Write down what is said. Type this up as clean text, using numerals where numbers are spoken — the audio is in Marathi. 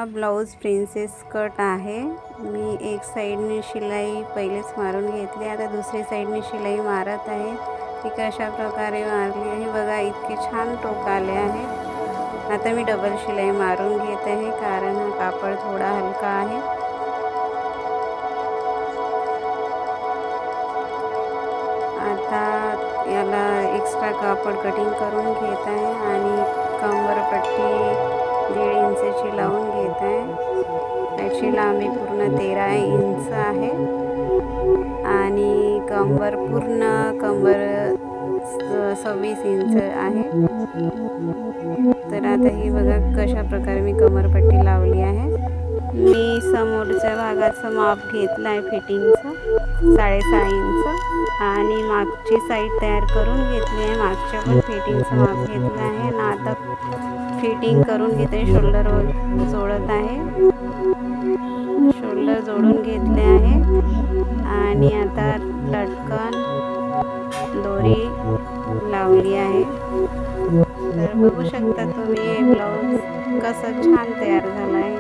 ब्लाऊज प्रिन्सेस कट आहे। मी एक साईडने शिलाई पहिलेच मारून घेतली, आता दुसरी साईडने शिलाई मारत आहे। ती कशा प्रकारे मारली आहे बघा, इतके छान टोक आले आहे। आता मी डबल शिलाई मारून घेत आहे, कारण हा कापड थोडा हलका आहे। आता याला एक्स्ट्रा कापड कटिंग करून घेत आहे आणि कंबरपट्टी 1.5 इंचची लावून घेत आहे। त्याची लांबी पूर्ण 13 इंच आहे आणि पूर्ण कंबर 26 इंच आहे। तर आता ही बघा कशा प्रकारे मी कमरपट्टी लावली आहे। मी समोरच्या भागाचं माप घेतलं आहे फिटिंगचं 6.5 इंच आणि मागची साईड तयार करून घेतली आहे। मागच्या पण फिटिंगचं माप घेतलं आहे ना, आता फिटिंग करून घेते। शोल्डर जोडत आहे, शोल्डर जोडून घेतले आहे आणि आता लटकन दोरी लावली आहे। तर बघू शकता तुम्ही हे ब्लाऊज कसं छान तयार झालं आहे।